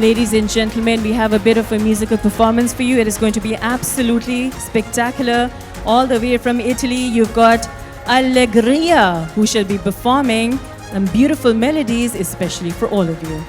Ladies and gentlemen, we have a bit of a musical performance for you. It is going to be absolutely spectacular. All the way from Italy, you've got Allegria, who shall be performing some beautiful melodies, especially for all of you.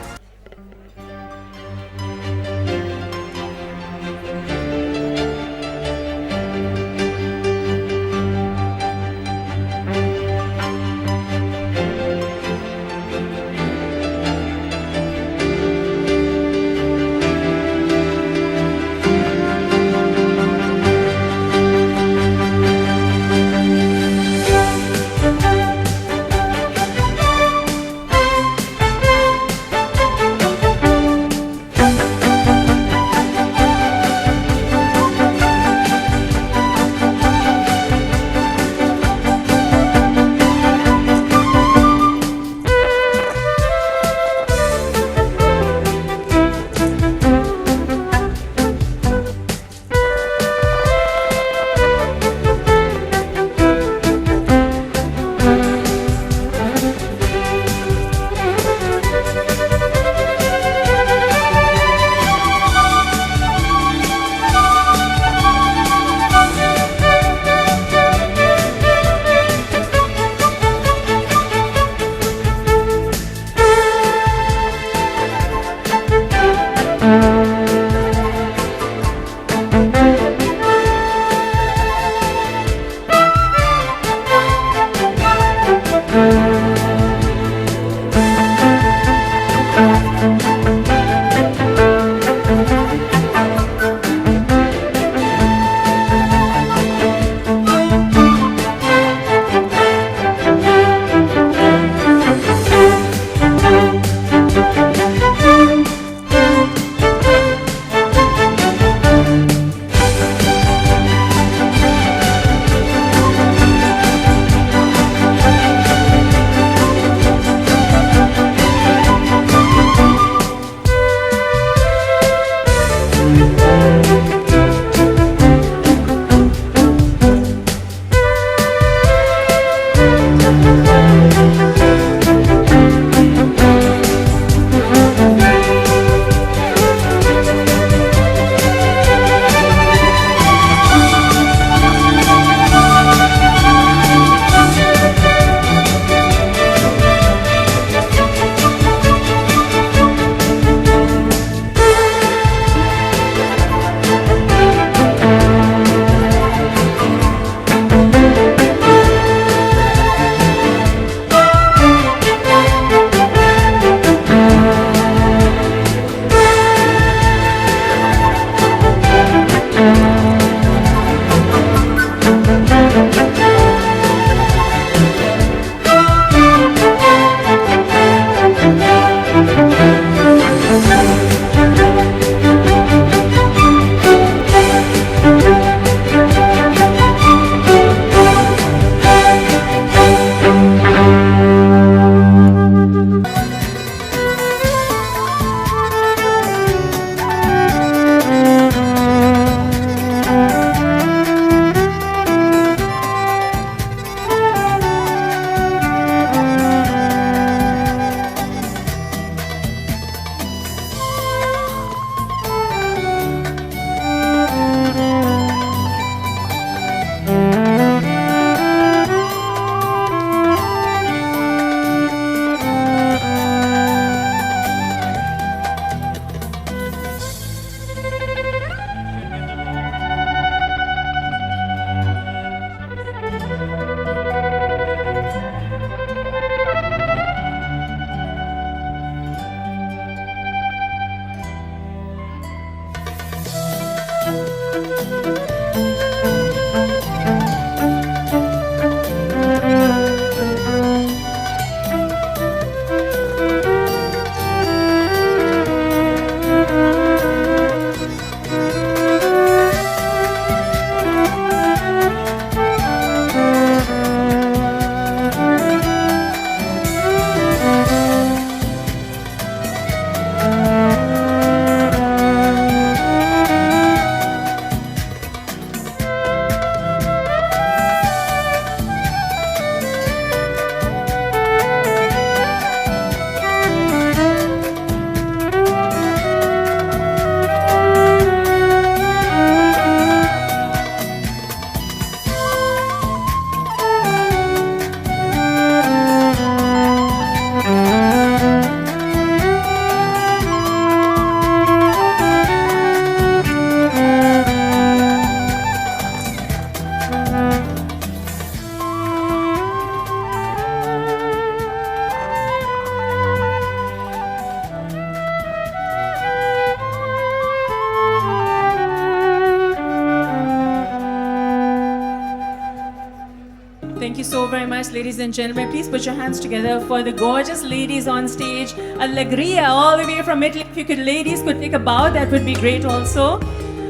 Thank you so very much, ladies and gentlemen. Please put your hands together for the gorgeous ladies on stage. Allegria, all the way from Italy. If you could, ladies, could take a bow, that would be great also.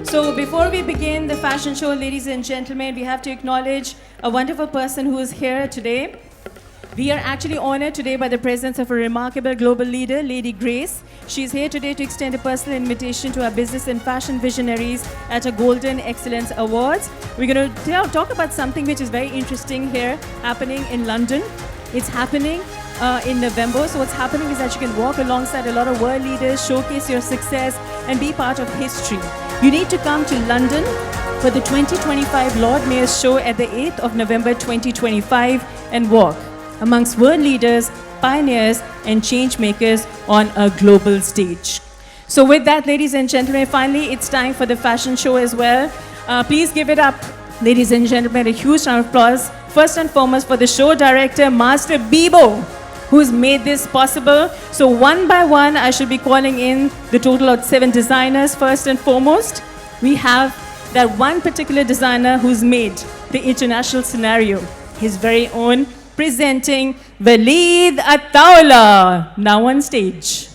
So before we begin the fashion show, ladies and gentlemen, we have to acknowledge a wonderful person who is here today. We are actually honored today by the presence of a remarkable global leader, Lady Grace. She is here today to extend a personal invitation to our business and fashion visionaries at a Golden Excellence Awards. We're going to talk about something which is very interesting here, happening in London. It's happening in November. So what's happening is that you can walk alongside a lot of world leaders, showcase your success, and be part of history. You need to come to London for the 2025 Lord Mayor's Show at the 8th of November 2025 and walk amongst world leaders, pioneers, and change makers on a global stage. So with that, ladies and gentlemen, finally, it's time for the fashion show as well. Please give it up, ladies and gentlemen, a huge round of applause. First and foremost for the show director, Master Bibo, who's made this possible. So one by one, I should be calling in the total of 7 designers. First and foremost, we have that one particular designer who's made the international scenario, his very own, presenting Waleed Attaullah, now on stage.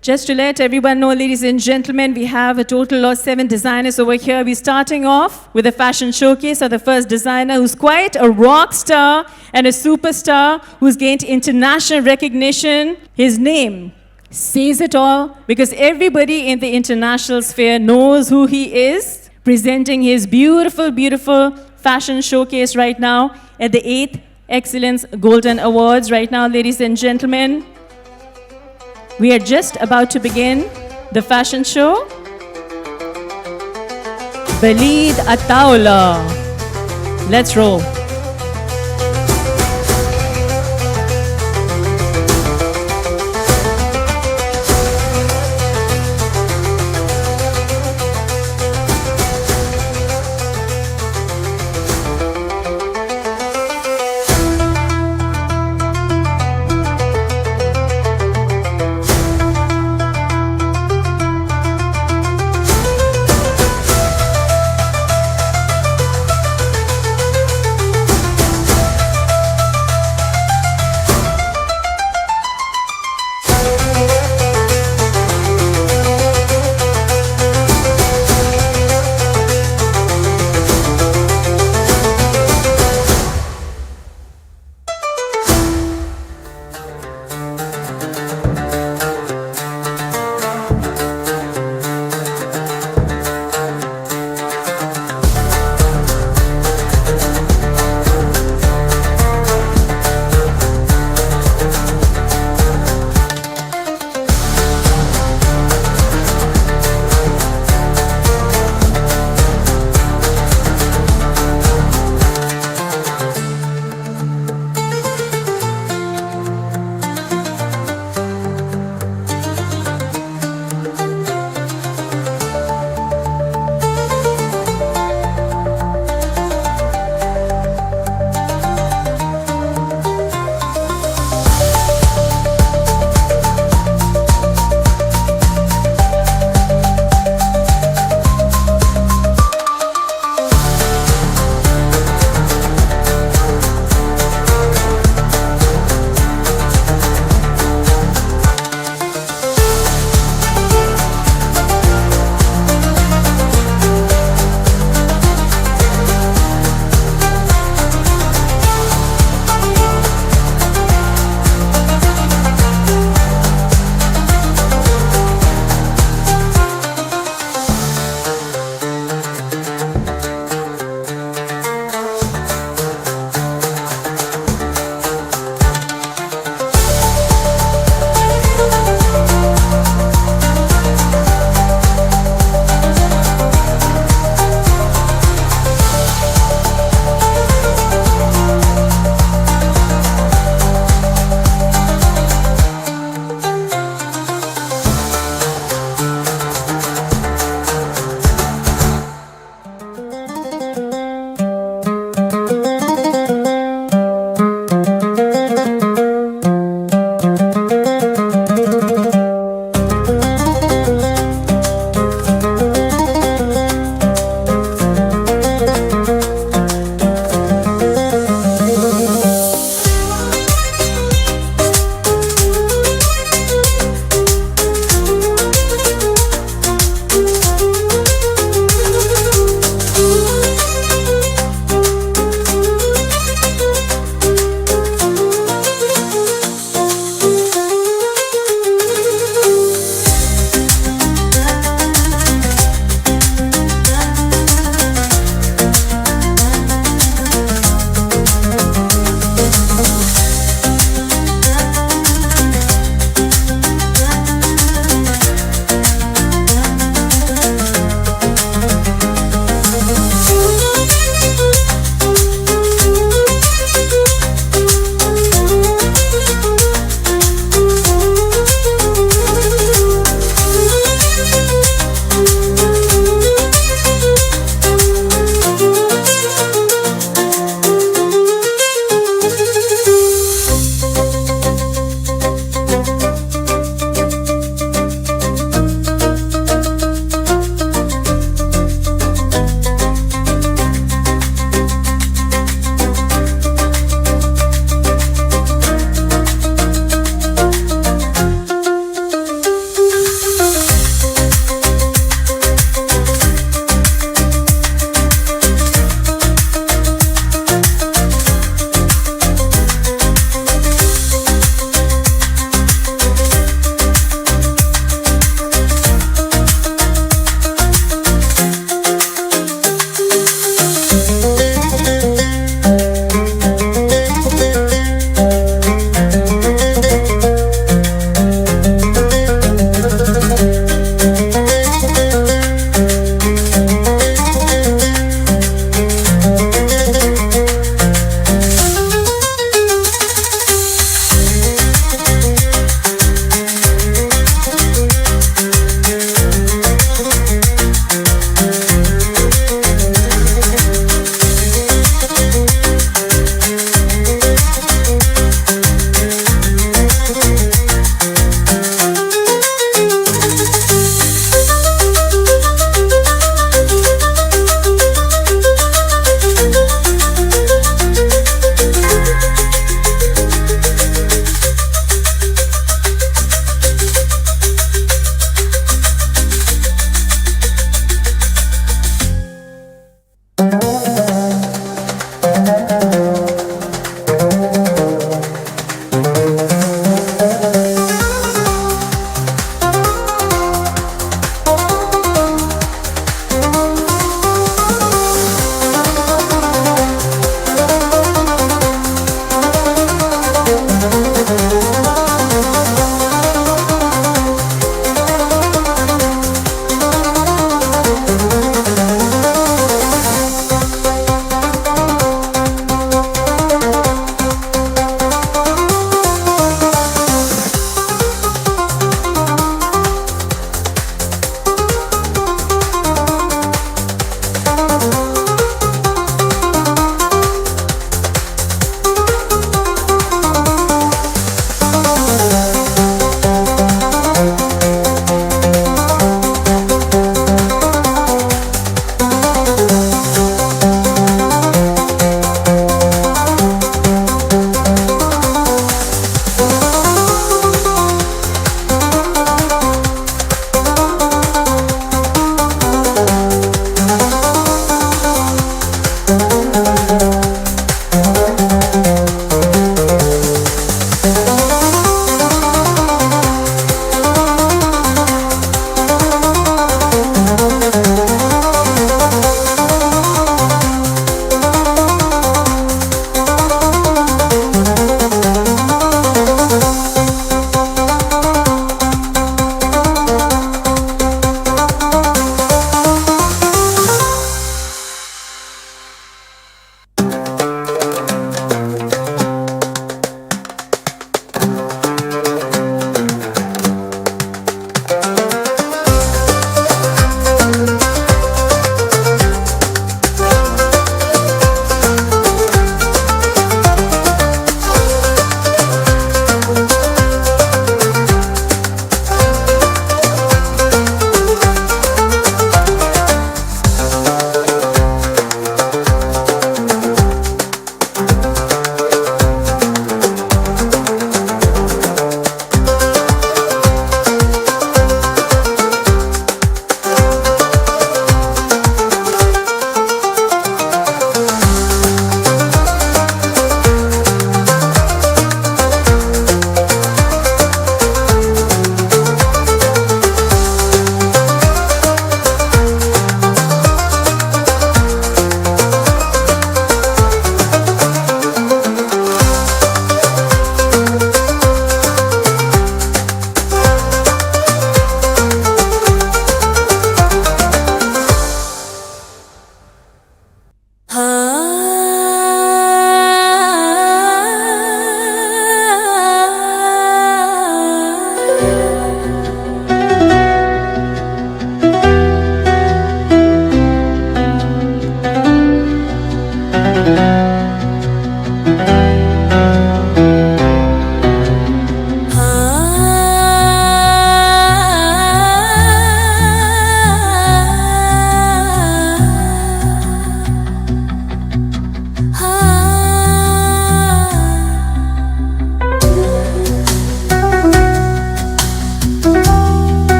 Just to let everyone know, ladies and gentlemen, we have a total of 7 designers over here. We're starting off with a fashion showcase of the first designer who's quite a rock star and a superstar who's gained international recognition. His name says it all because everybody in the international sphere knows who he is, presenting his beautiful, beautiful fashion showcase right now at the 8th Excellence Golden Awards. Right now, ladies and gentlemen, we are just about to begin the fashion show. Waleed Attaullah. Let's roll.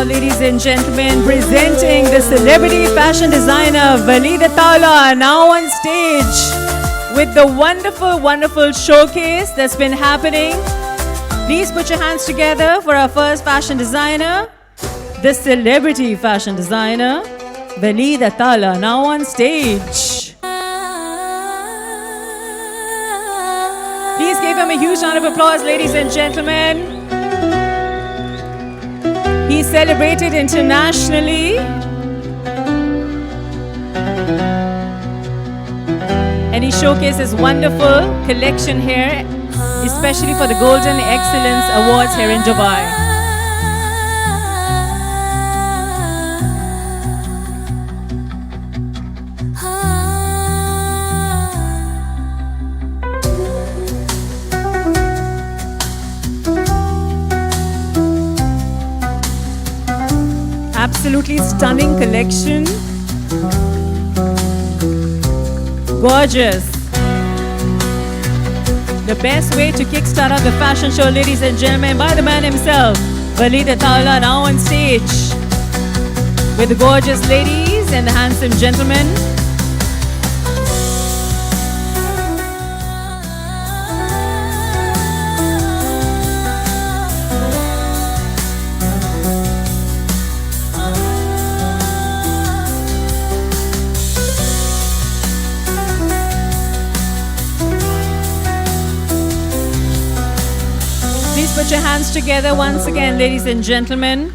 now, ladies and gentlemen, presenting the celebrity fashion designer Walida Tawla, now on stage with the wonderful, wonderful showcase that's been happening. Please put your hands together for our first fashion designer, the celebrity fashion designer Walida Tawla, now on stage. Please give him a huge round of applause, ladies and gentlemen. He celebrated internationally and he showcased his wonderful collection here, especially for the Golden Excellence Awards here in Dubai. Absolutely stunning collection. Gorgeous. The best way to kickstart off the fashion show, ladies and gentlemen, by the man himself, Walida Tawla, now on stage with the gorgeous ladies and the handsome gentlemen. Put your hands together once again, ladies and gentlemen.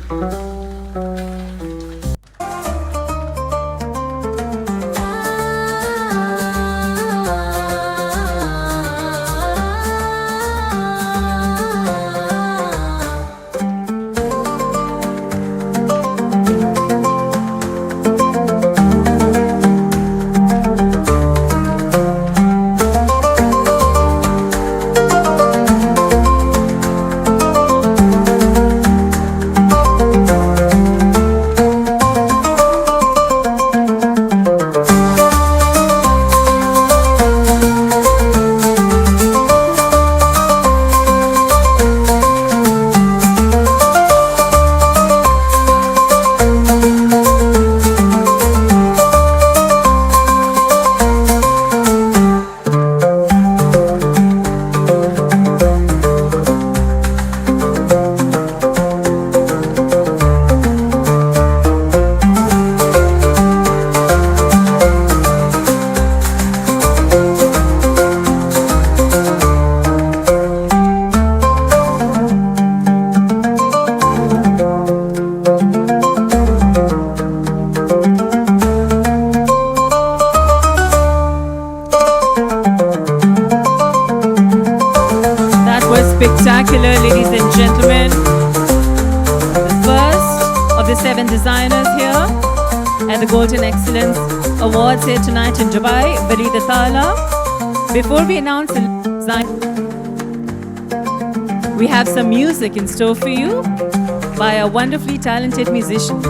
Spectacular, ladies and gentlemen. The first of the 7 designers here at the Golden Excellence Awards here tonight in Dubai, Walida Tawla. Before we announce the design, we have some music in store for you by our wonderfully talented musicians.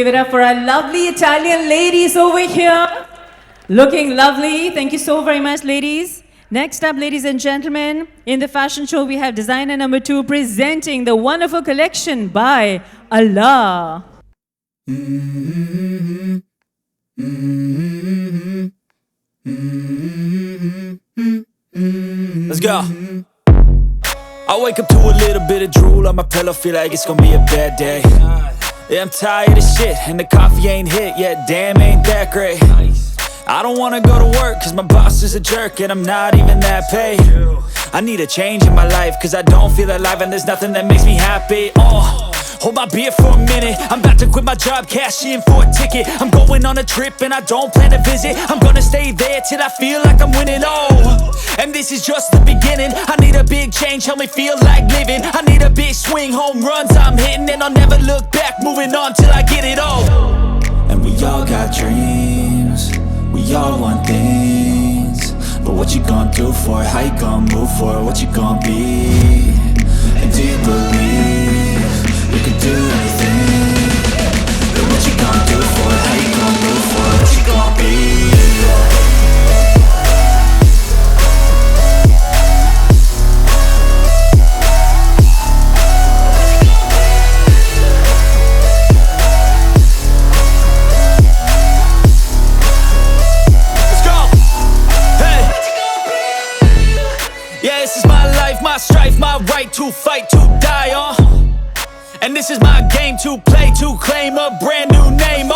give it up for our lovely Italian ladies over here. Looking lovely. Thank you so very much, ladies. Next up, ladies and gentlemen, in the fashion show, we have designer number 2 presenting the wonderful collection by Allah. Let's go. I wake up to a little bit of drool on my pillow, feel like it's gonna be a bad day. Yeah, I'm tired of shit, and the coffee ain't hit yet, damn, ain't that great. I don't wanna go to work, cause my boss is a jerk, and I'm not even that paid. I need a change in my life, cause I don't feel alive, and there's nothing that makes me happy. Hold my beer for a minute, I'm about to quit my job, cash in for a ticket. I'm going on a trip and I don't plan to visit. I'm gonna stay there till I feel like I'm winning, and this is just the beginning. I need a big change, help me feel like living. I need a big swing, home runs I'm hitting, and I'll never look back, moving on till I get it all. And we all got dreams, we all want things, but what you gonna do for it? How you gonna move for it? What you gonna be? And do you believe you can do anything? But what you gonna do for it? How you gonna move for it? What you gonna be? My strife, my right to fight, to die on. And this is my game to play, to claim a brand new name,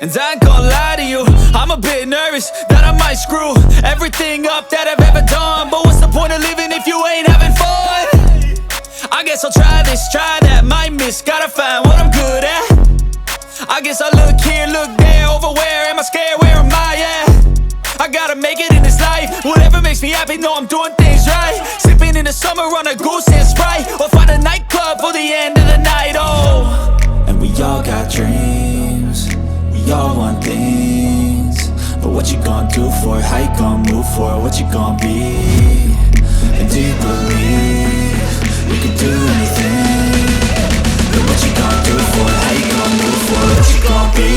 And I ain't gonna lie to you, I'm a bit nervous that I might screw everything up that I've ever done. But what's the point of living if you ain't having fun? I guess I'll try this, try that, might miss, gotta find what I'm good at. I guess I look here, look there, over where am I scared, where am I at? I gotta make it in this life, whatever makes me happy, know I'm doing things right. Sipping in the summer on a goose and Sprite, or find a nightclub for the end of the night, And we all got dreams, we all want things, but what you gonna do for it? How you gonna move for it? What you gonna be? And do you believe you can do anything? But what you gonna do for it? How you gonna move for it? What you gonna be?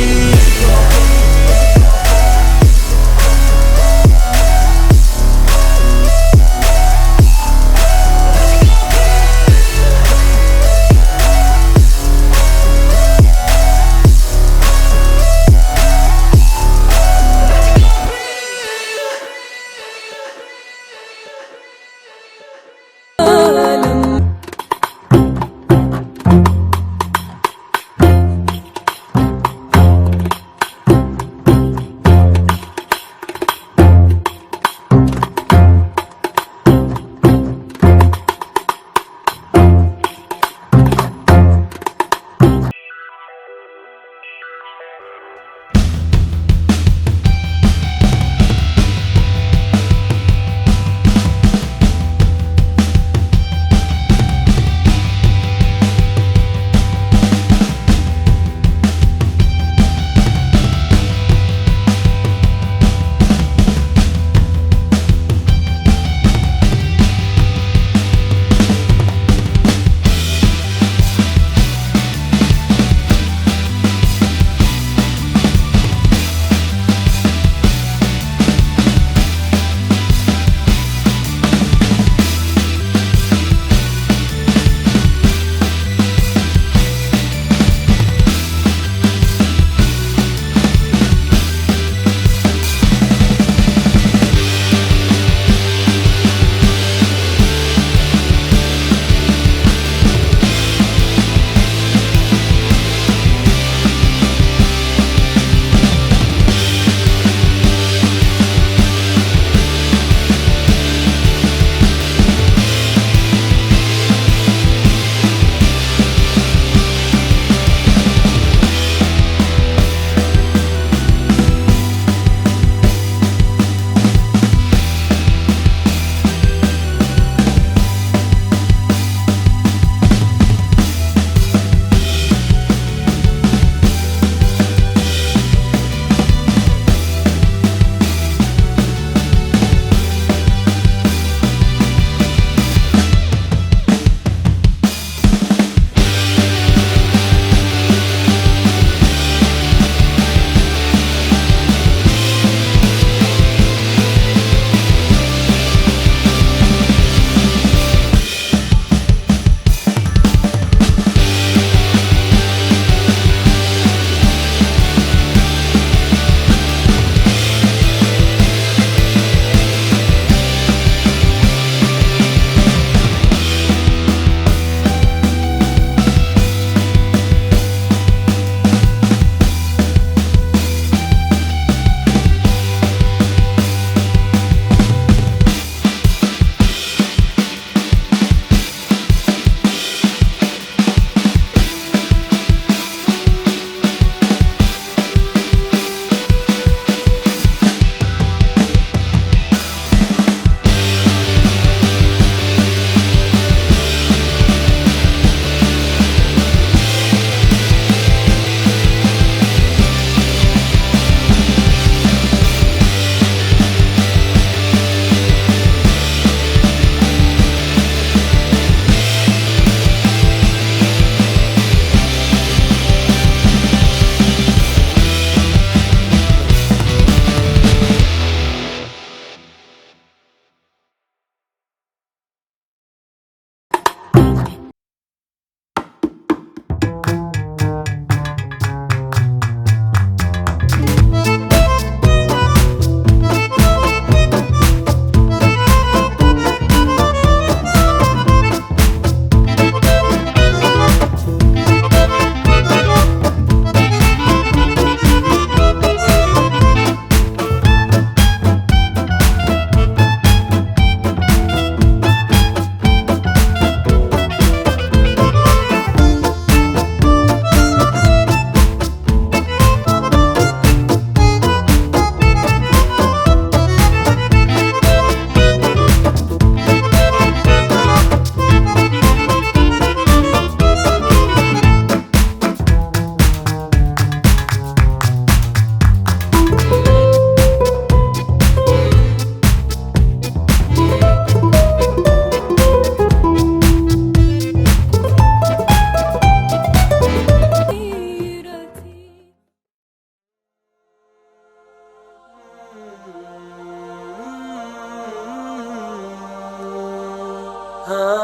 عربية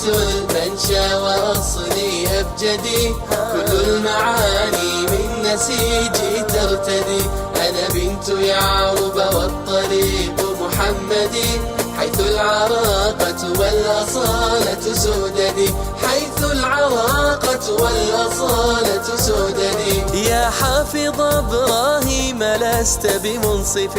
المنشا وأصلي أبجدي، كل المعاني من نسيجي ترتدي. أنا بنت يعرب والطريق محمدي، حيث العراقة والأصالة سوددي، حيث العراقة والأصالة سوددي. يا حافظ إبراهيم لست بمنصف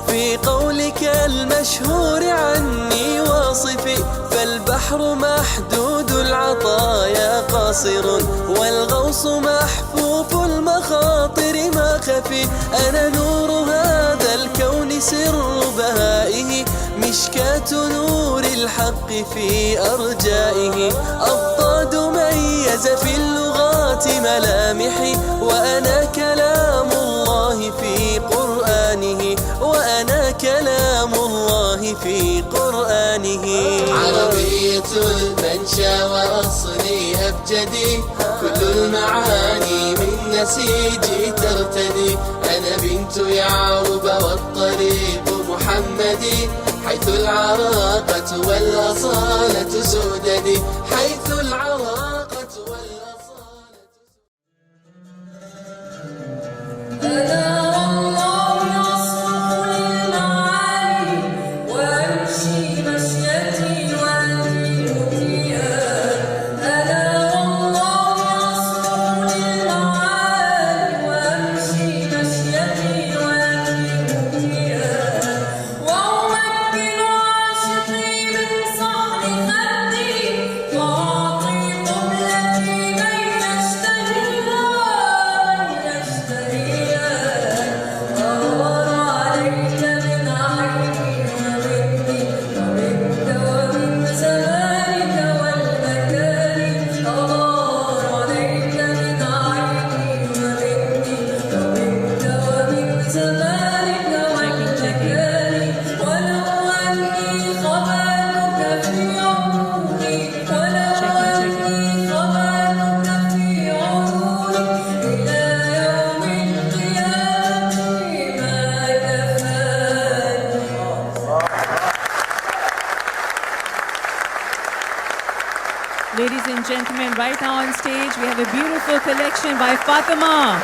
في قولك المشهور عني واصفي، فالبحر محدود العطايا قاصر، والغوص محفوف المخاطر ما خفي. أنا نور هذا الكون سر بهائه، مشكاة نور الحق في أرجائه. أضطاد ميز في اللغات ملامحي، وأنا كلام الله في قرآنه، وأنا كلام الله في قرآنه. عربية المنشا وأصلي أبجدي، كل المعاني من نسيجي ترتدي. أنا بنت يعرب والطريق محمدي، حيث العراقة والأصالة سوددي، حيث العراقة والأصالة سوددي. Ladies and gentlemen, right now on stage, we have a beautiful collection by Fatima.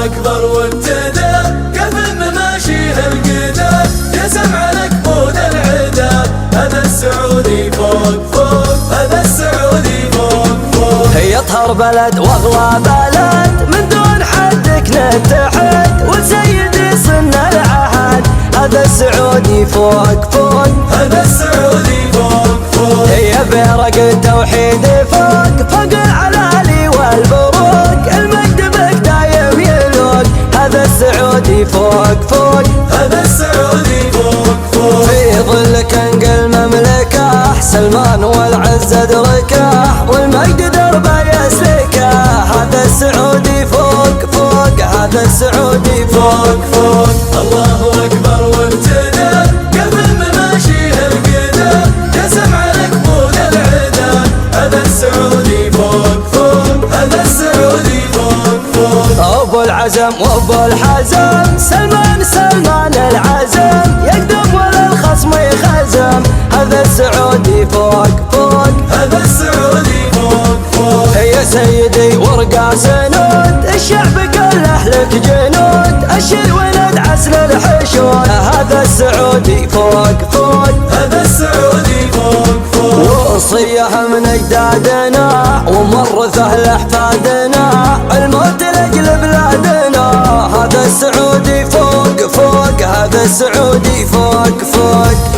أكبر وابتدى قبل مماشيها القدر يا سمع لك بود العدا هذا السعودي فوق فوق هذا السعودي فوق فوق هي أطهر بلد وأغلى بلد من دون حدك نتحد وسيدي صنع العهد هذا السعودي فوق فوق هذا السعودي فوق فوق هي برق التوحيد فوق فوق العلالي والبروق المجد بك دايم يلوق هذا السعودي فوق فوق هذا السعودي فوق فوق في ظلك انقل مملكه سلمان والعز ادركه والمجد دربه يسلكه هذا السعودي فوق فوق هذا السعودي فوق فوق الله اكبر وابتدى قبل مماشيها القدر يا سمع لك بود العدا هذا السعودي فوق فوق هذا السعودي فوق فوق ابو العزم وابو الحزم سلمان العزم يقدم ولا الخصم يخزم هذا السعودي فوق فوق هذا السعودي فوق فوق يا سيدي ورقة سنود الشعب كله لك جنود الشيل ولد عسل الحشود هذا السعودي فوق فوق هذا السعودي فوق فوق وصية من اجدادنا ومورثه لاحفادنا الموت لاجل بلادنا هذا السعودي فوق فوق هذا السعودي فوق فوق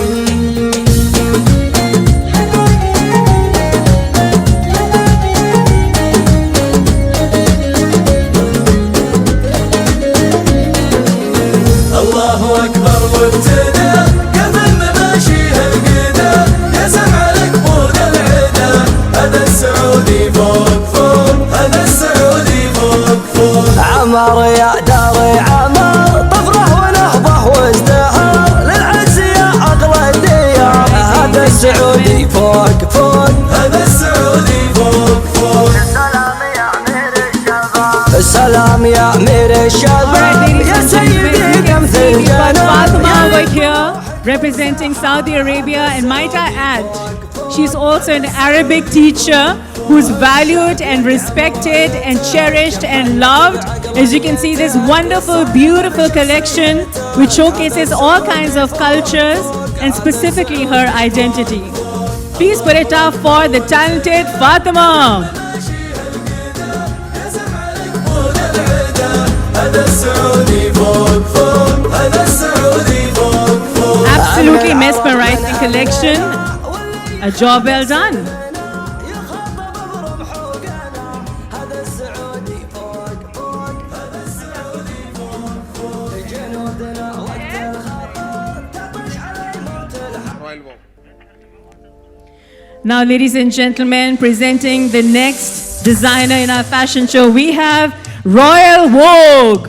الله أكبر وابتدى قبل مماشيها القدر يا سمع لك بود العدا هذا السعودي فوق فوق هذا السعودي فوق فوق عمر يا داري عمر طفره ونهضه وازدهار للعز يا أغلى الديار هذا السعودي فوق فوق هذا السعودي فوق فوق السلام يا أمير الشباب يا سيدي We've got Fatima over here representing Saudi Arabia, and might I add, she's also an Arabic teacher who's valued and respected and cherished and loved. As you can see, this wonderful, beautiful collection which showcases all kinds of cultures and specifically her identity. Please put it up for the talented Fatima. Absolutely mesmerizing collection. A job well done. Now, ladies and gentlemen, presenting the next designer in our fashion show, we have Royal Vogue.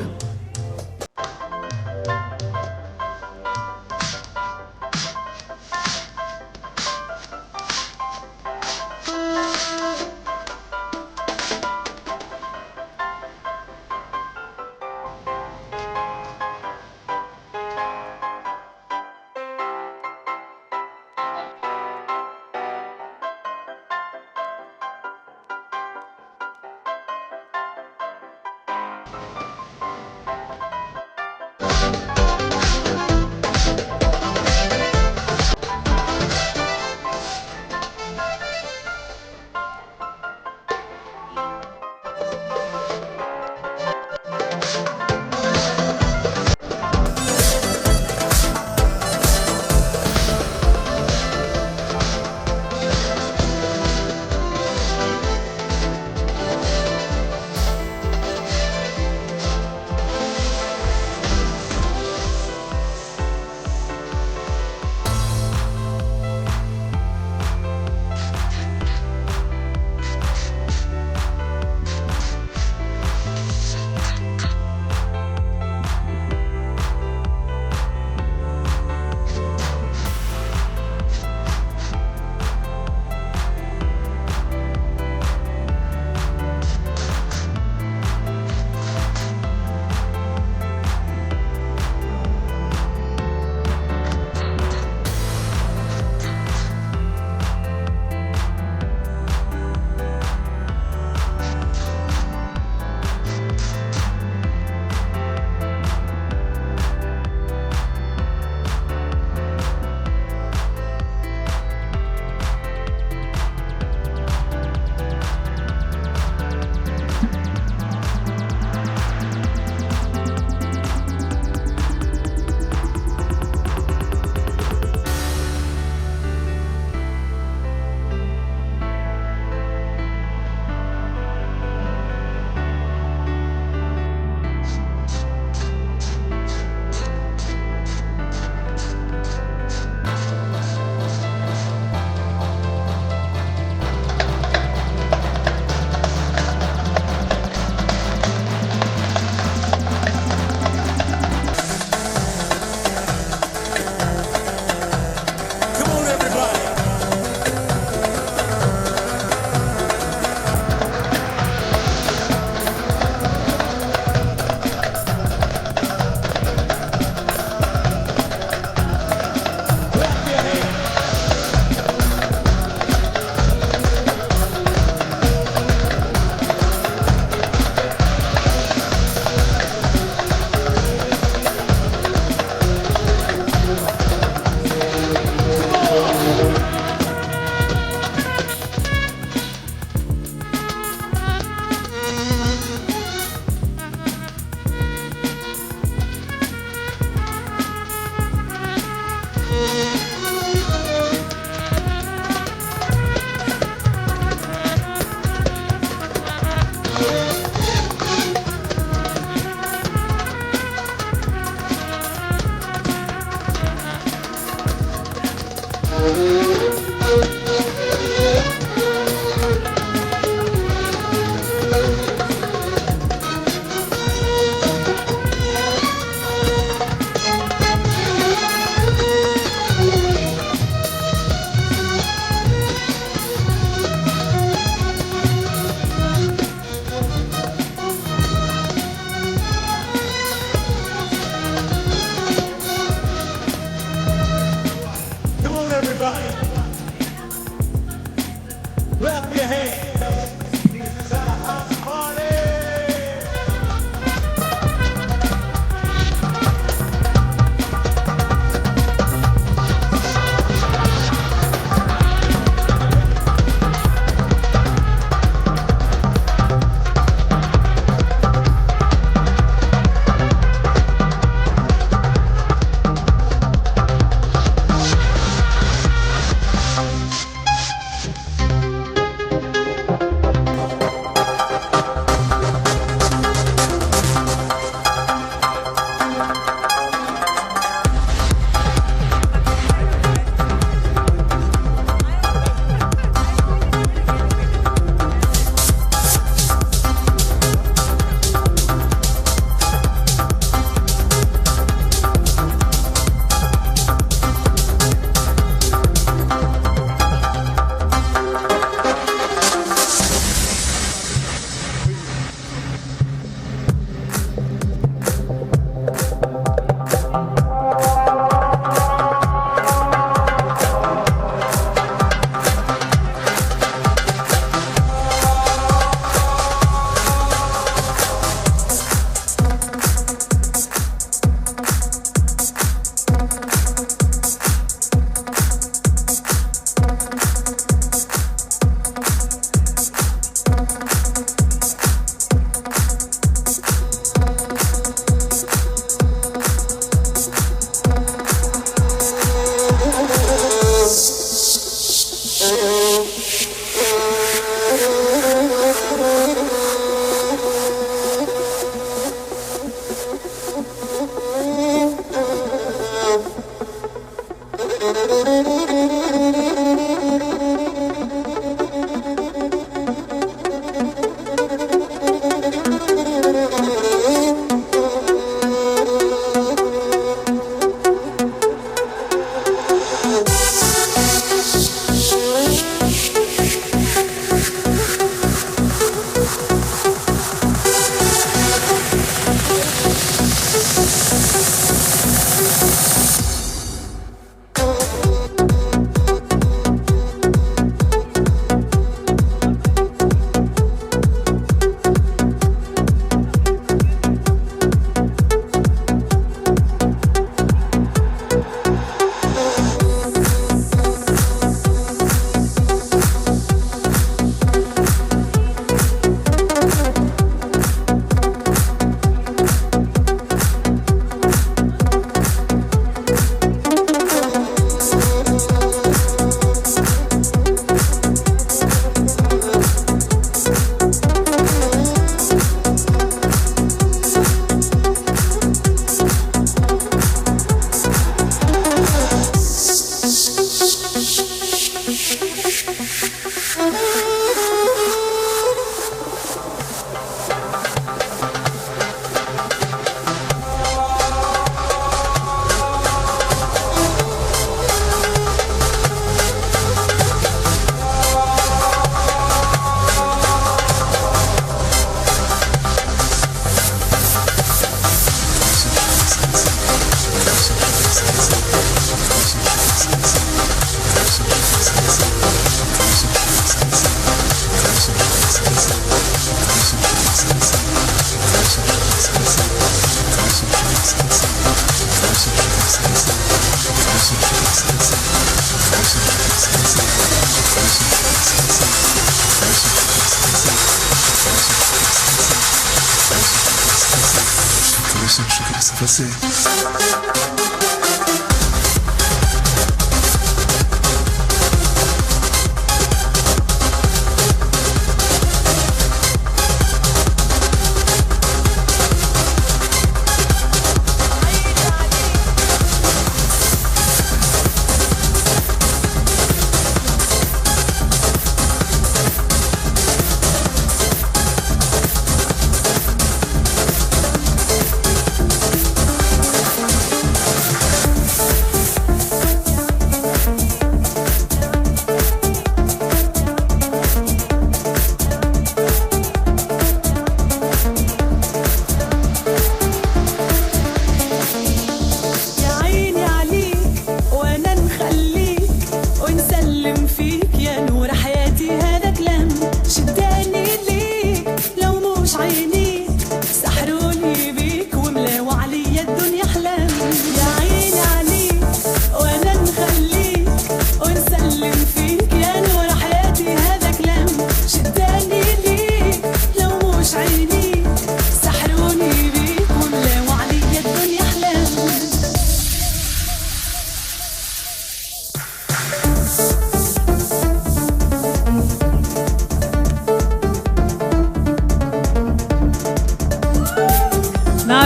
você.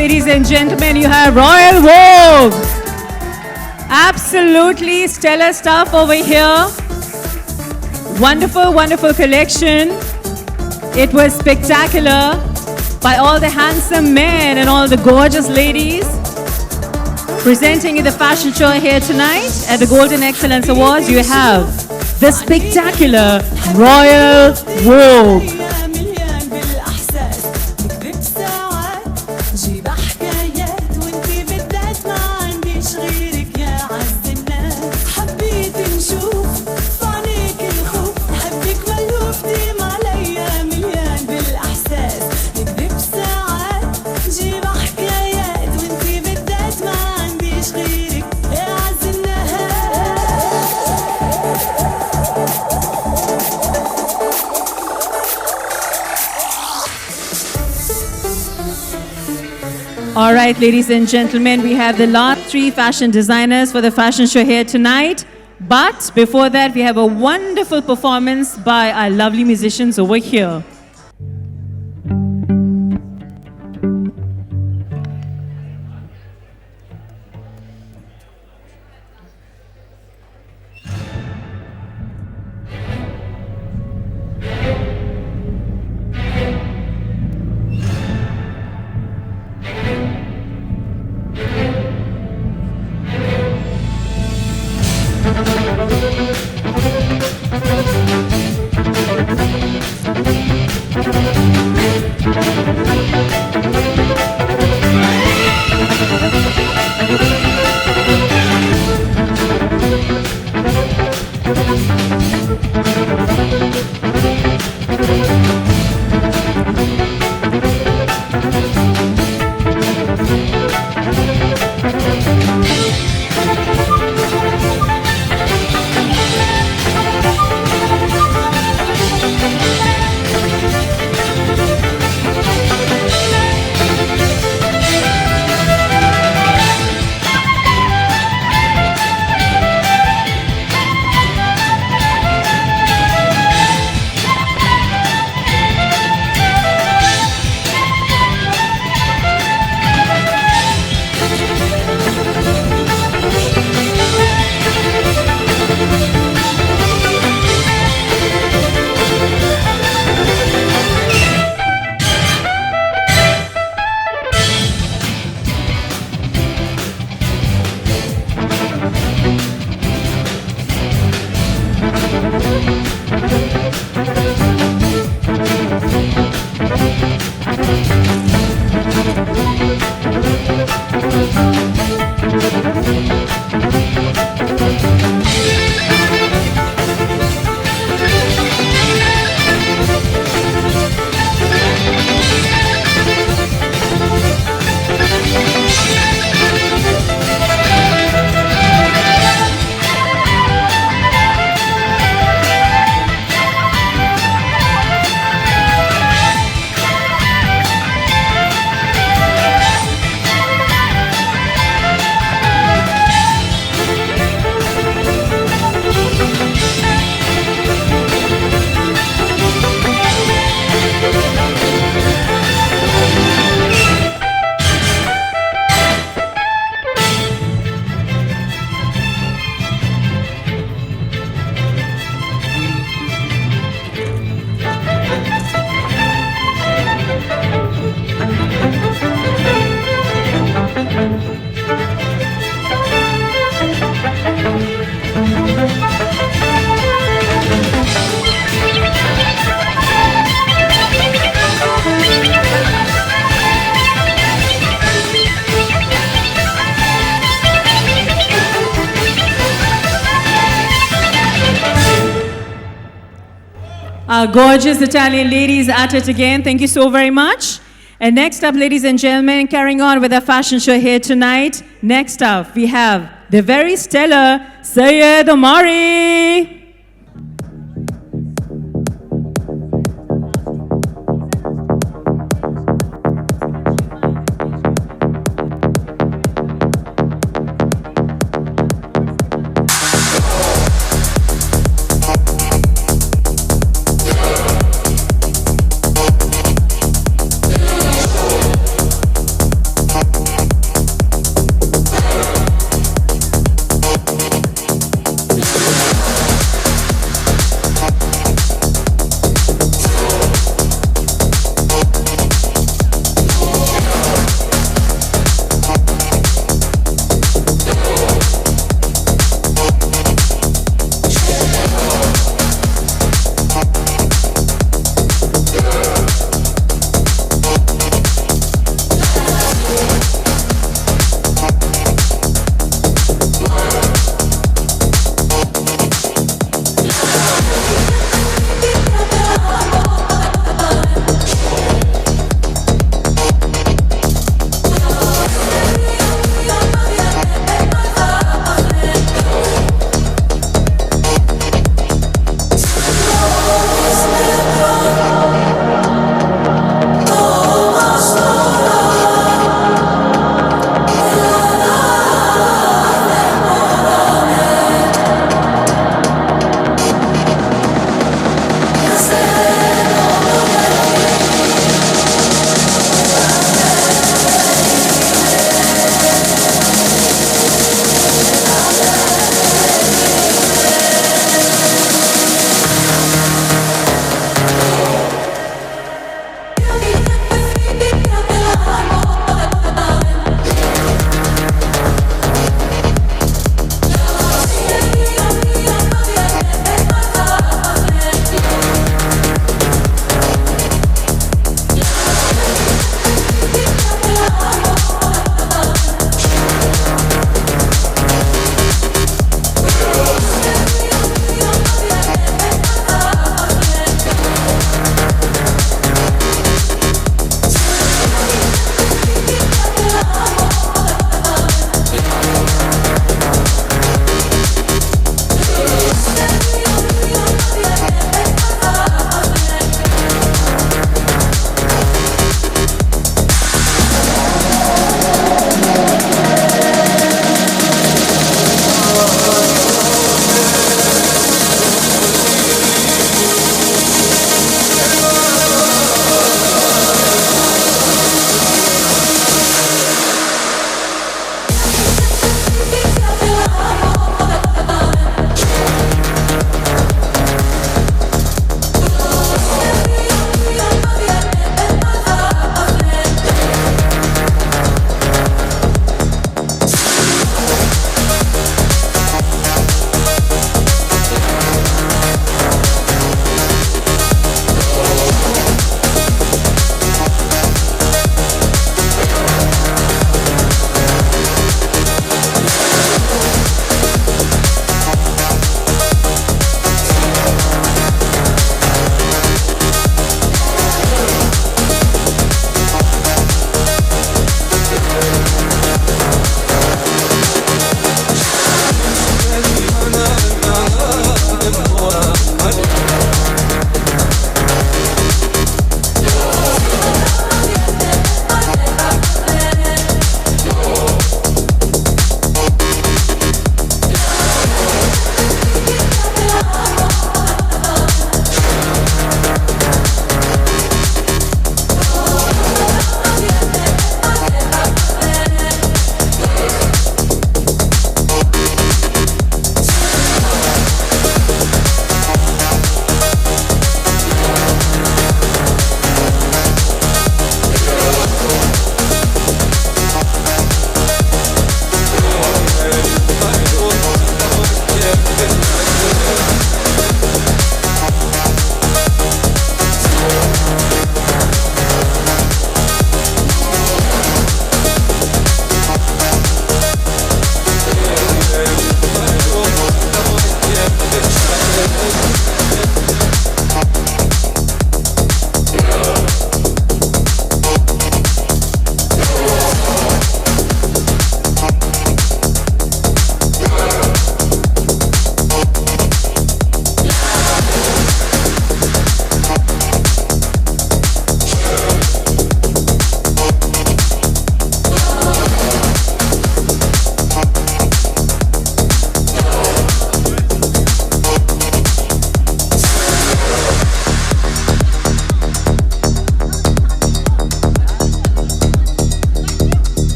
ladies and gentlemen, you have Royal Vogue. Absolutely stellar stuff over here. Wonderful, wonderful collection. It was spectacular by all the handsome men and all the gorgeous ladies presenting in the fashion show here tonight at the Golden Excellence Awards. You have the spectacular Royal Vogue. All right, ladies and gentlemen, we have the last 3 fashion designers for the fashion show here tonight. But before that, we have a wonderful performance by our lovely musicians over here. Our gorgeous Italian ladies at it again. Thank you so very much. And next up, ladies and gentlemen, carrying on with our fashion show here tonight. Next up, we have the very stellar Syedna-Mufaddal.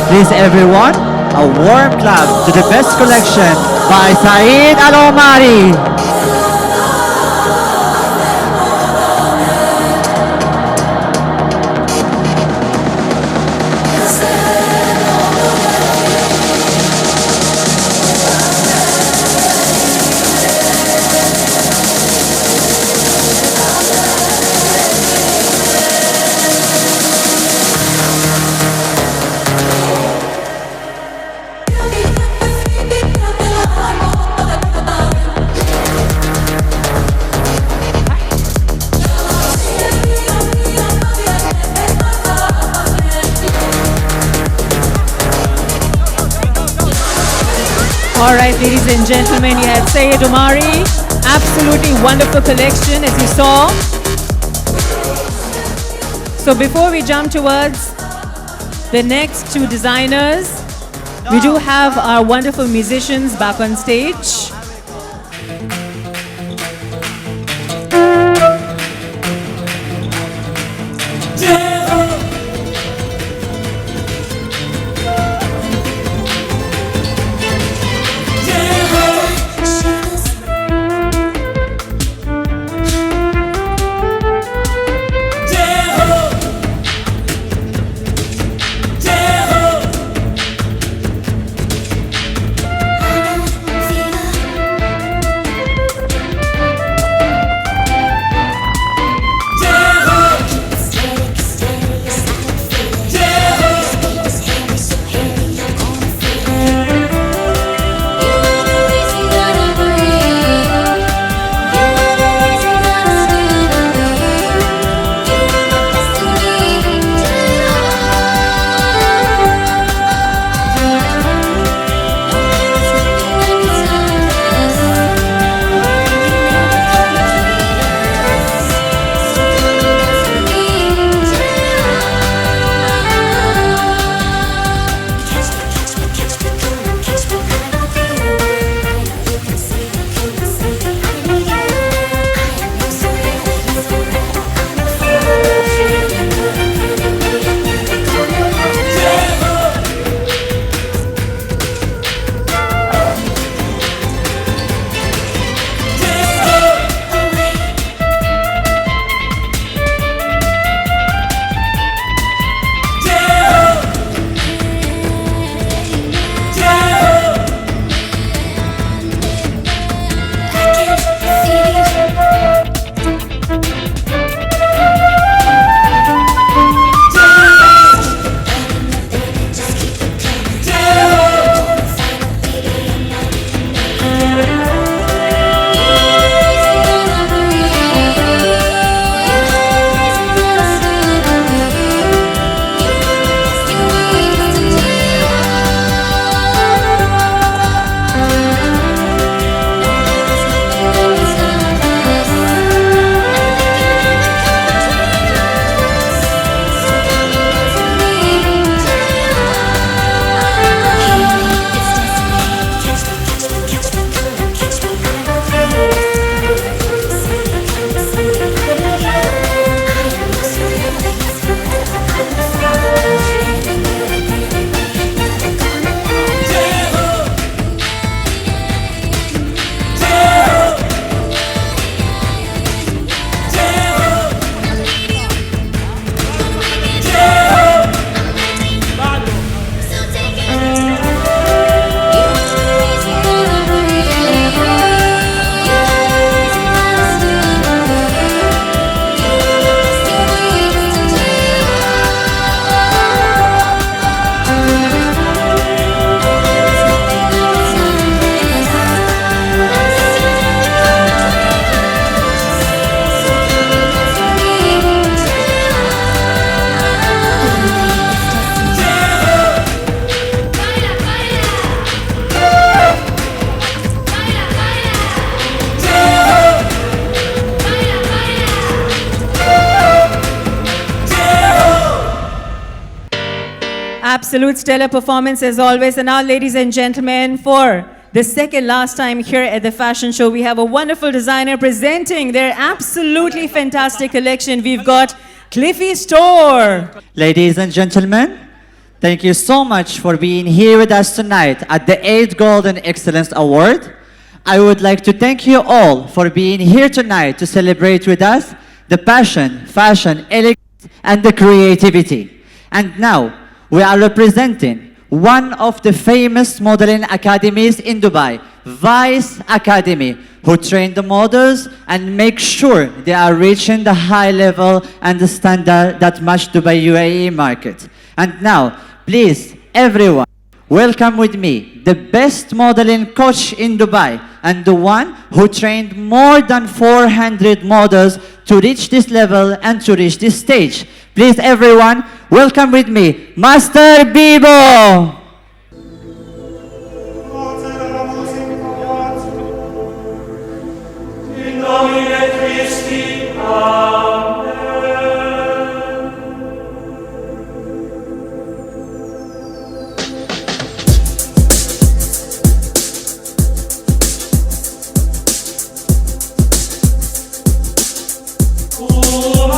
Please everyone, a warm clap to the best collection by Saeed Al-Omari. All right, ladies and gentlemen, you had Syed Omari. Absolutely wonderful collection, as you saw. So before we jump towards the next two designers, we do have our wonderful musicians back on stage. Absolute stellar performance as always. And now, ladies and gentlemen, for the second last time here at the fashion show, we have a wonderful designer presenting their absolutely fantastic collection. We've got Cliffy Store. Ladies and gentlemen, thank you so much for being here with us tonight at the 8th Golden Excellence Award. I would like to thank you all for being here tonight to celebrate with us the passion, fashion, elegance, and the creativity. And now, we are representing one of the famous modeling academies in Dubai, Vice Academy, who train the models and make sure they are reaching the high level and the standard that match Dubai UAE market. And now, please, everyone, welcome with me the best modeling coach in Dubai and the one who trained more than 400 models to reach this level and to reach this stage. Please, everyone, welcome with me, Master Bibo. In nomine Christi,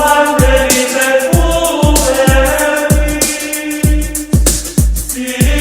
Amen. See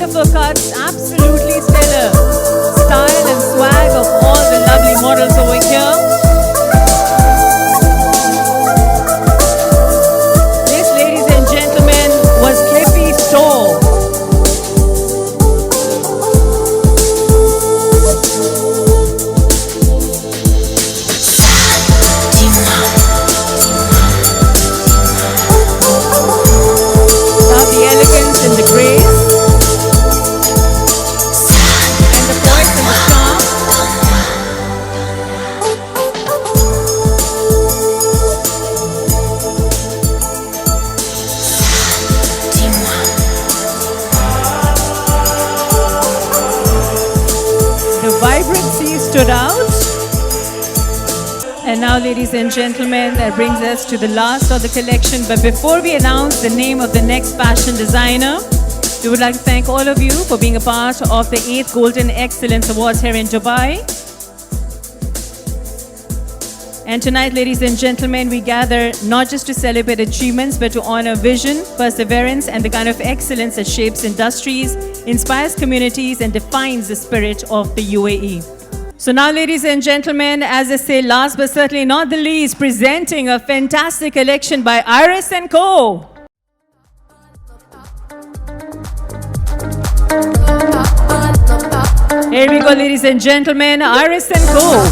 beautiful cuts, absolutely stellar style and swag of all the lovely models over here. This, ladies and gentlemen, was Cliffy's store. Now the elegance and the grace and the poise and the charm. The vibrancy stood out. And now, ladies and gentlemen, that brings us to the last of the collection. But before we announce the name of the next fashion designer, we would like to thank all of you for being a part of the 8th Golden Excellence Awards here in Dubai. And tonight, ladies and gentlemen, we gather not just to celebrate achievements, but to honor vision, perseverance, and the kind of excellence that shapes industries, inspires communities, and defines the spirit of the UAE. So now, ladies and gentlemen, as I say, last but certainly not the least, presenting a fantastic collection by Iris & Co. Here we go, ladies and gentlemen, Iris & Co.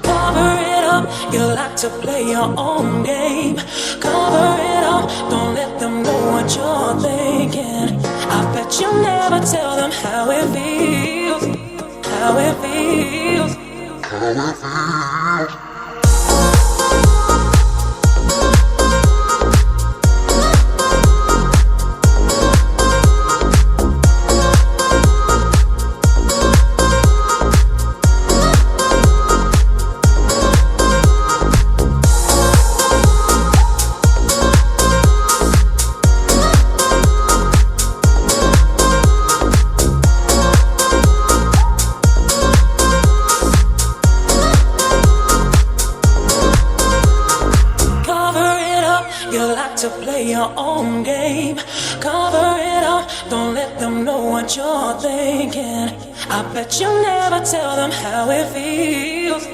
Cover it up, you like to play your own game. Cover it up, don't let them know what you're thinking. I bet you never tell them how it feels, how it feels. You like to play your own game. Cover it up, don't let them know what you're thinking. I bet you never tell them how it feels.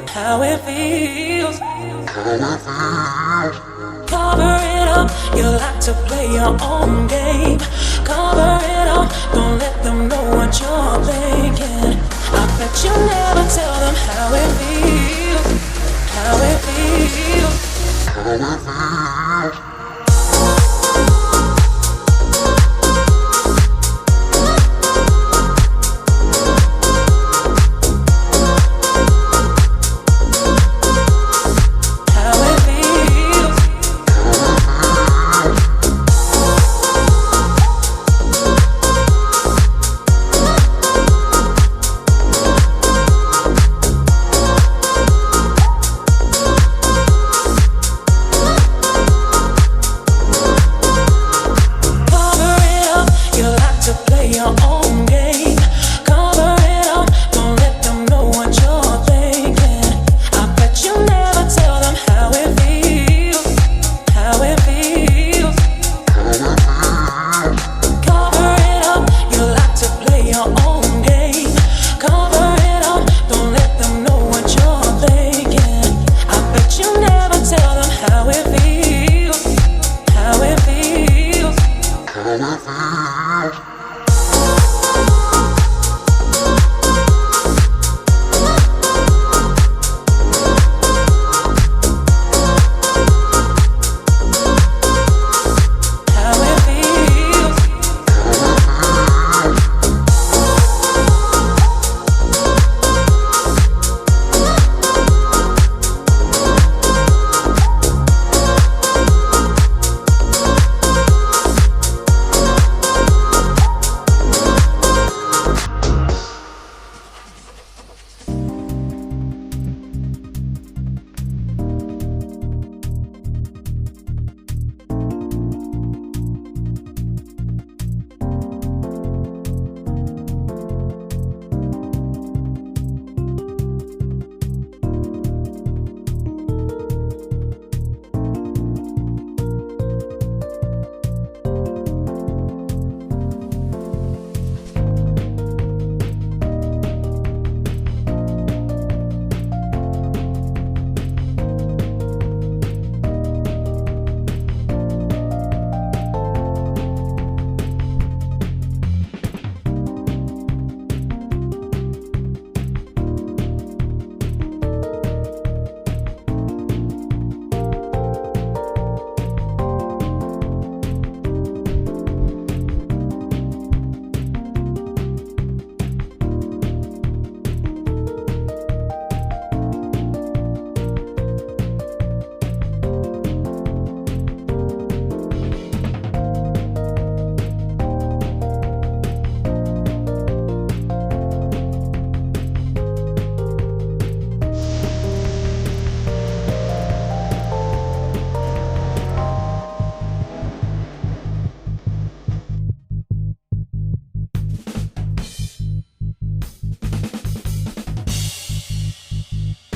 How it feels. Cover it up, you like to play your own game. Cover it up, don't let them know what you're thinking. I bet you never tell them how it feels. How it feels.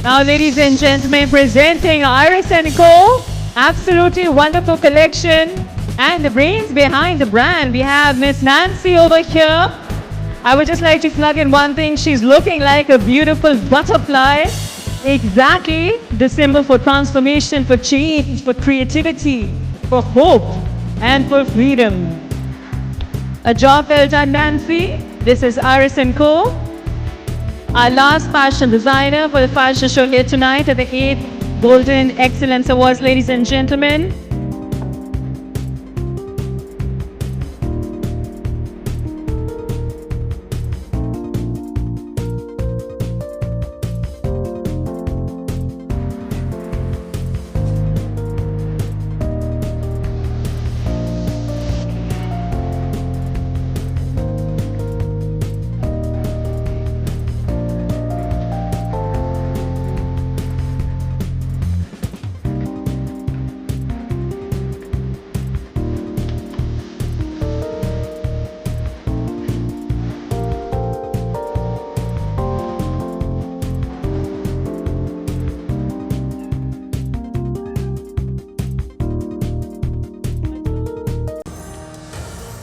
Now, ladies and gentlemen, presenting Iris & Co. Absolutely wonderful collection. And the brains behind the brand, we have Miss Nancy over here. I would just like to plug in one thing. She's looking like a beautiful butterfly. Exactly the symbol for transformation, for change, for creativity, for hope, and for freedom. A job well done, Nancy. This is Iris & Co. Our last fashion designer for the fashion show here tonight at the 8th Golden Excellence Awards, ladies and gentlemen.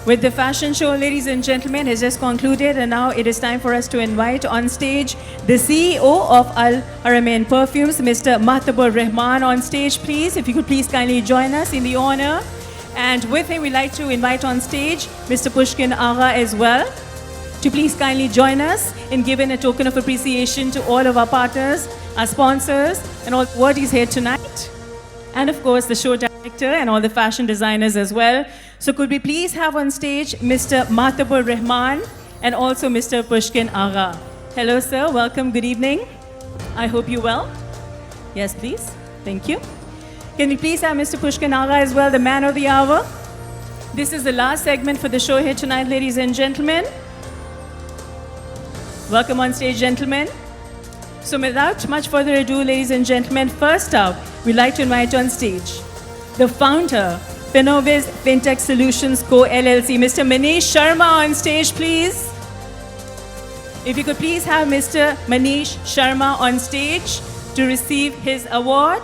With the fashion show, ladies and gentlemen, has just concluded, and now it is time for us to invite on stage the CEO of Al Haramain Perfumes, Mr. Mahtabur Rahman, on stage, please. If you could please kindly join us in the honor. And with him, we'd like to invite on stage Mr. pushkinagha as well, to please kindly join us in giving a token of appreciation to all of our partners, our sponsors, and all what is here tonight. And of course, the show director and all the fashion designers as well. So could we please have on stage Mr. Mahtabur Rahman and also Mr. pushkinagha. Hello, sir. Welcome. Good evening. I hope you're well. Yes, please. Thank you. Can we please have Mr. pushkinagha as well, the man of the hour? This is the last segment for the show here tonight, ladies and gentlemen. Welcome on stage, gentlemen. So without much further ado, ladies and gentlemen, first up, we'd like to invite on stage the founder, Finovis Fintech Solutions Co. LLC, Mr. Manish Sharma, on stage, please. If you could please have Mr. Manish Sharma on stage to receive his award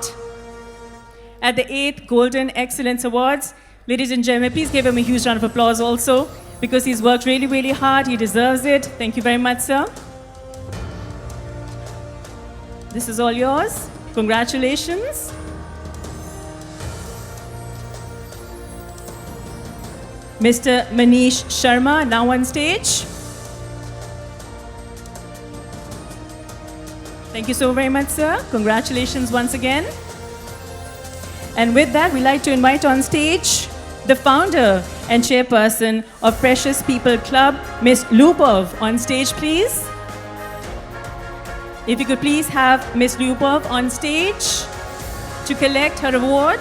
at the 8th Golden Excellence Awards. Ladies and gentlemen, please give him a huge round of applause also, because he's worked really, really hard. He deserves it. Thank you very much, sir. This is all yours. Congratulations. Mr. Manish Sharma, now on stage. Thank you so very much, sir. Congratulations once again. And with that, we'd like to invite on stage the founder and chairperson of Precious People Club, Ms. Lupov, on stage, please. If you could please have Ms. Lupov on stage to collect her award.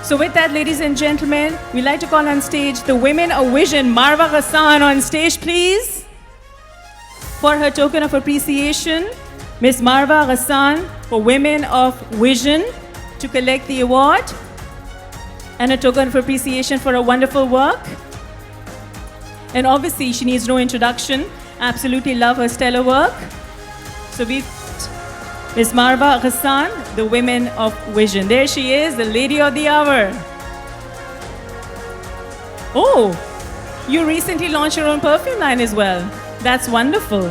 So with that, ladies and gentlemen, we'd like to call on stage the Women of Vision, Marwa Ghassan, on stage, please. For her token of appreciation, Ms. Marwa Ghassan for Women of Vision to collect the award and a token of appreciation for her wonderful work. And obviously, she needs no introduction. Absolutely love her stellar work. So we've Ms. Marwa Ghassan, the Women of Vision. There she is, the lady of the hour. Oh, you recently launched your own perfume line as well. That's wonderful.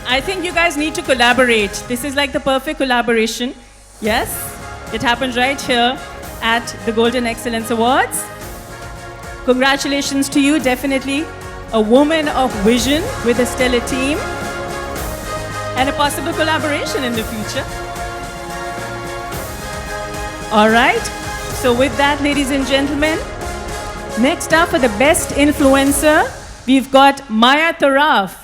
I think you guys need to collaborate. This is like the perfect collaboration. Yes, it happened right here at the Golden Excellence Awards. Congratulations to you, definitely a woman of vision with a stellar team and a possible collaboration in the future. All right, so with that, ladies and gentlemen, next up for the best influencer, we've got Maya Taraf.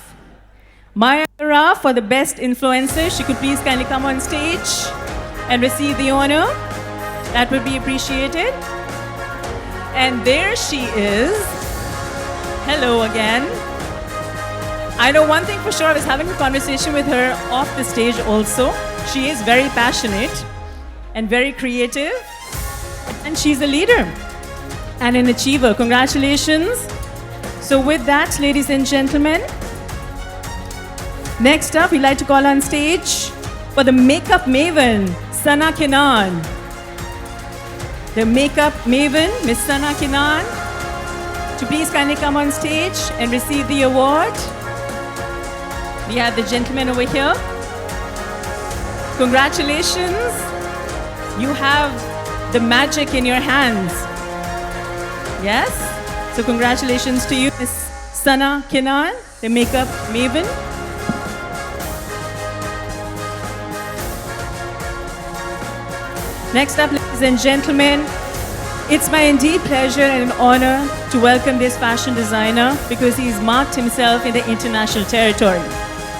Maya Taraf for the best influencer. She could please kindly come on stage and receive the honor. That would be appreciated. And there she is. Hello again. I know one thing for sure, I was having a conversation with her off the stage also. She is very passionate and very creative. And she's a leader and an achiever. Congratulations. So with that, ladies and gentlemen, next up, we'd like to call on stage for the makeup maven, Sana Kenan. The makeup maven, Miss Sana Kenan, to please kindly come on stage and receive the award. We have the gentleman over here. Congratulations. You have the magic in your hands. Yes? So congratulations to you, Miss Sana Kenan, the makeup maven. Next up, ladies and gentlemen, it's my indeed pleasure and an honor to welcome this fashion designer because he's marked himself in the international territory.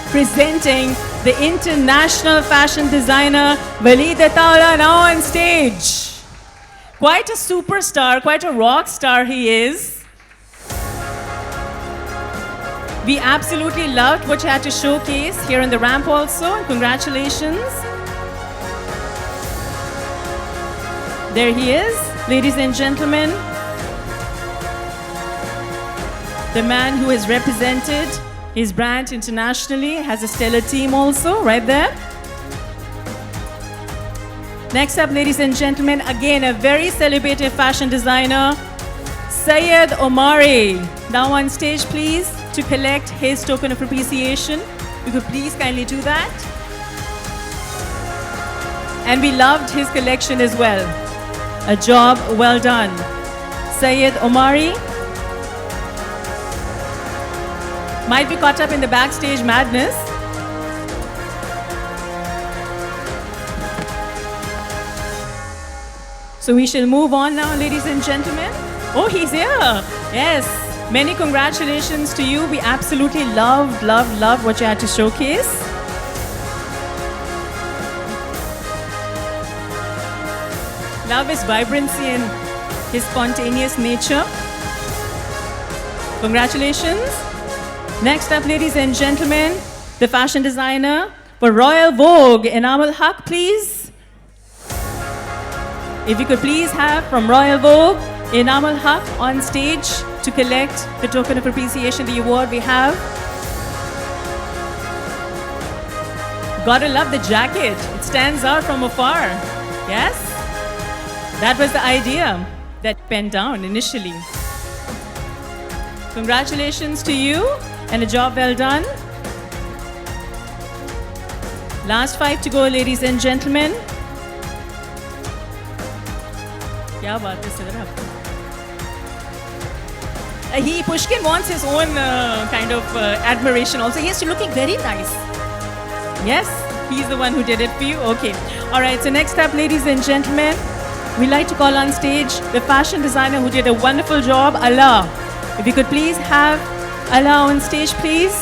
Presenting the international fashion designer, Walid Ataullah, now on stage. Quite a superstar, quite a rock star he is. We absolutely loved what you had to showcase here on the ramp also, and congratulations. There he is, ladies and gentlemen. The man who has represented his brand internationally, has a stellar team also, right there. Next up, ladies and gentlemen, again a very celebrated fashion designer, Syed Omari. Now on stage, please, to collect his token of appreciation. You could please kindly do that. And we loved his collection as well. A job well done. Syed Omari might be caught up in the backstage madness. So we shall move on now, ladies and gentlemen. Oh, he's here. Yes. Many congratulations to you. We absolutely loved what you had to showcase. Love his vibrancy and his spontaneous nature. Congratulations. Next up, ladies and gentlemen, the fashion designer for Royal Vogue, Enamal Haq, please. If you could please have from Royal Vogue, Enamal Haq on stage to collect the token of appreciation, the award we have. Gotta love the jacket. It stands out from afar. Yes? That was the idea that went down initially. Congratulations to you and a job well done. Last 5 to go, ladies and gentlemen. क्या बात है sir आपको? Pushkin wants his own kind of admiration also. He is looking very nice. Yes, he's the one who did it for you. Okay. All right. So next up, ladies and gentlemen, we'd like to call on stage the fashion designer who did a wonderful job, Allah. If you could please have Allah on stage, please.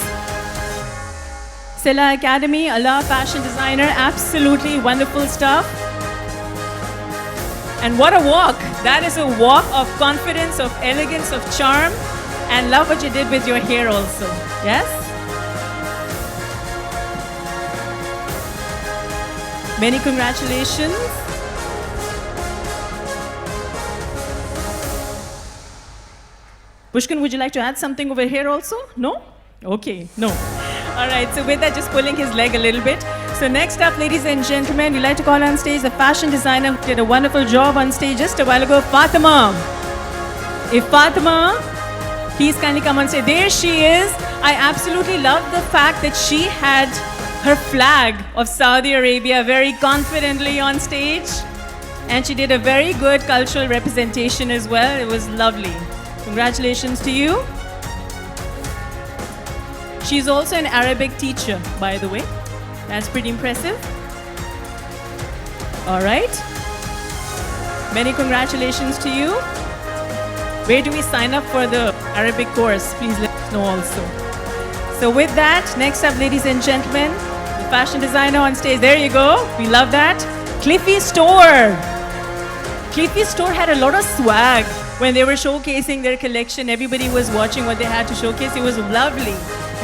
Sela Academy, Allah, fashion designer, absolutely wonderful stuff. And what a walk. That is a walk of confidence, of elegance, of charm. And love what you did with your hair also. Yes? Many congratulations. Pushkin, would you like to add something over here also? No? Okay, no. All right, so with that, just pulling his leg a little bit. So next up, ladies and gentlemen, we'd like to call on stage the fashion designer who did a wonderful job on stage just a while ago, Fatima. If Fatima, please kindly come on stage. There she is. I absolutely love the fact that she had her flag of Saudi Arabia very confidently on stage. And she did a very good cultural representation as well. It was lovely. Congratulations to you. She's also an Arabic teacher, by the way. That's pretty impressive. All right. Many congratulations to you. Where do we sign up for the Arabic course? Please let us know also. So with that, next up, ladies and gentlemen, the fashion designer on stage. There you go. We love that. Cliffy Store. Cliffy Store had a lot of swag when they were showcasing their collection. Everybody was watching what they had to showcase. It was lovely.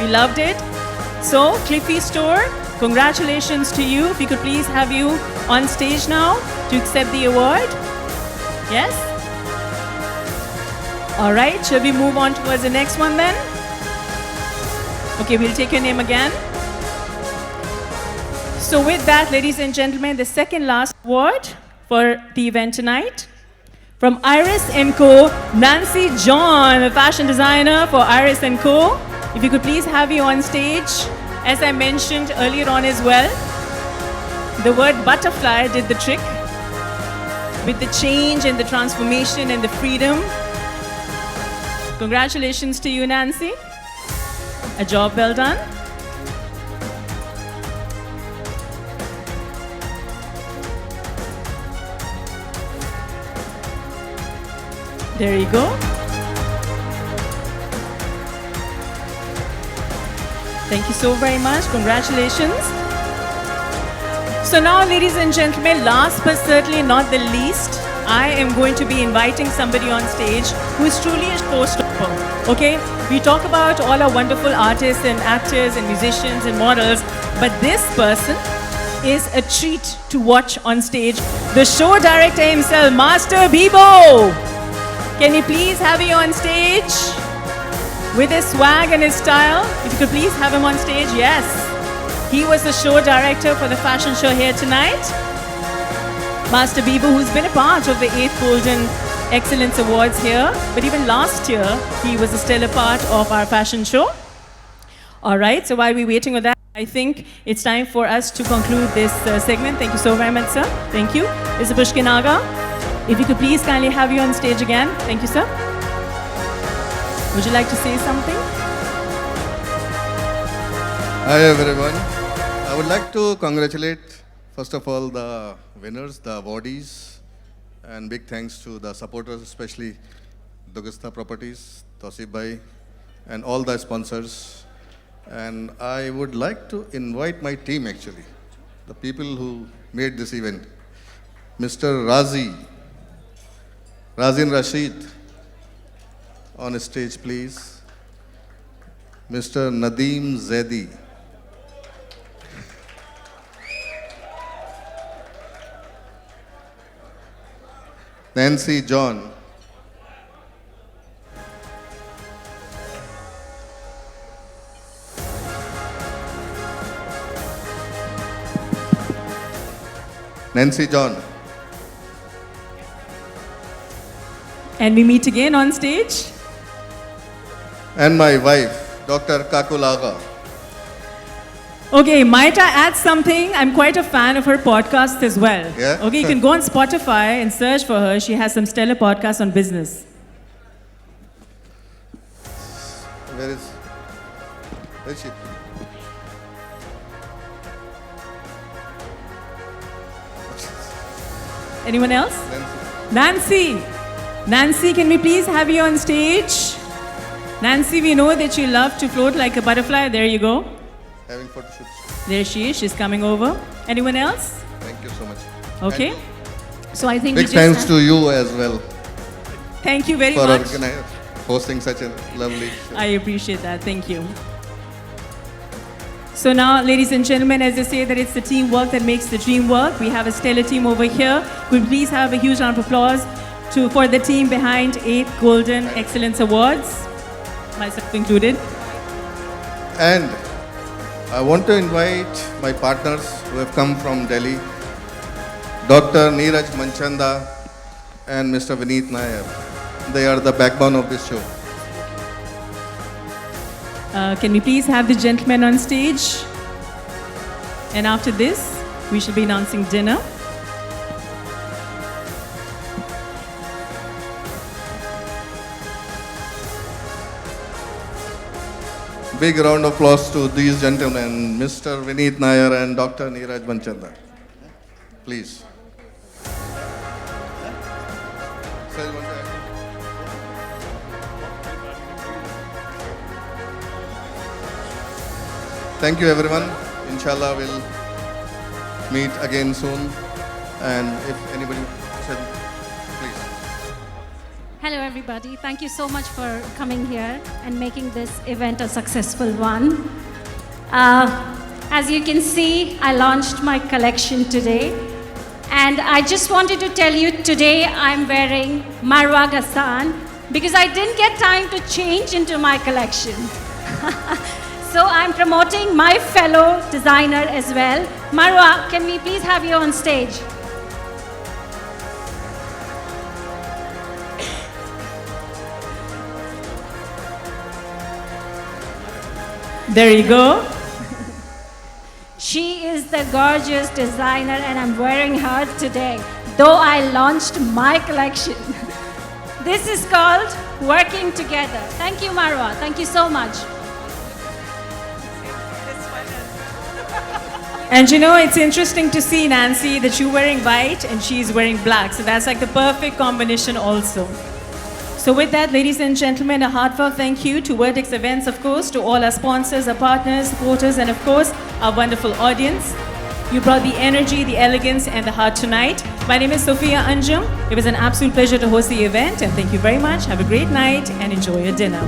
We loved it. So, Cliffy Store, congratulations to you. If we could please have you on stage now to accept the award. Yes? All right, shall we move on towards the next one then? Okay, we'll take your name again. So with that, ladies and gentlemen, the second last award for the event tonight. From Iris & Co, Nancy John, a fashion designer for Iris & Co. If you could please have you on stage. As I mentioned earlier on as well, the word butterfly did the trick with the change and the transformation and the freedom. Congratulations to you, Nancy. A job well done. There you go. Thank you so very much. Congratulations. So now, ladies and gentlemen, last but certainly not the least, I am going to be inviting somebody on stage who is truly a showstopper. Okay? We talk about all our wonderful artists and actors and musicians and models, but this person is a treat to watch on stage. The show director himself, Master Bibo. Can we please have you on stage? With his swag and his style, if you could please have him on stage. Yes, he was the show director for the fashion show here tonight. Master Bibu, who's been a part of the 8th Golden Excellence Awards here. But even last year, he was a stellar part of our fashion show. All right, so while we're waiting on that, I think it's time for us to conclude this segment. Thank you so very much, sir. Thank you. Mr. Pushkinagha, if you could please kindly have you on stage again. Thank you, sir. Would you like to say something? Hi everyone. I would like to congratulate first of all the winners, the awardees, and big thanks to the supporters, especially Dugasta Properties, Tosif Bhai, and all the sponsors. And I would like to invite my team actually, the people who made this event. Mr. Razin Rashid, on stage please. Mr. Nadeem Zaidi. Nancy John. Nancy John. And we meet again on stage. And my wife, Dr. Kakulaga. Okay, might I add something? I'm quite a fan of her podcast as well. Yeah? Okay, you can go on Spotify and search for her. She has some stellar podcasts on business. Where is she? Anyone else? Nancy. Nancy, can we please have you on stage? Nancy, we know that you love to float like a butterfly. There you go. Having photo shoots. There she is. She's coming over. Anyone else? Thank you so much. Okay. So I think Big we just thanks to you as well Thank you very for much. hosting such a lovely show. I appreciate that. Thank you. So now, ladies and gentlemen, as they say that it's the teamwork that makes the dream work, we have a stellar team over here. Could we please have a huge round of applause for the team behind 8 Golden Excellence Awards, myself included. And I want to invite my partners who have come from Delhi, Dr. Neeraj Manchanda and Mr. Vineet Nair. They are the backbone of this show. Can we please have the gentlemen on stage? And after this, we shall be announcing dinner. Big round of applause to these gentlemen, Mr. Vineet Nair and Dr. Neeraj Manchanda. Please. Sir, you want to add? Thank you everyone. Inshallah we'll meet again soon. And if anybody said, please. Hello everybody, thank you so much for coming here and making this event a successful one. As you can see, I launched my collection today. And I just wanted to tell you today I'm wearing Marwa Ghassan because I didn't get time to change into my collection. So I'm promoting my fellow designer as well. Marwa, can we please have you on stage? There you go. She is the gorgeous designer and I'm wearing her today, though I launched my collection. This is called Working Together. Thank you, Marwa. Thank you so much. And you know, it's interesting to see, Nancy, that you're wearing white and she's wearing black. So that's like the perfect combination also. So with that, ladies and gentlemen, a heartfelt thank you to Vertex Events, of course, to all our sponsors, our partners, supporters, and of course, our wonderful audience. You brought the energy, the elegance, and the heart tonight. My name is Sophia Anjum. It was an absolute pleasure to host the event, and thank you very much. Have a great night and enjoy your dinner.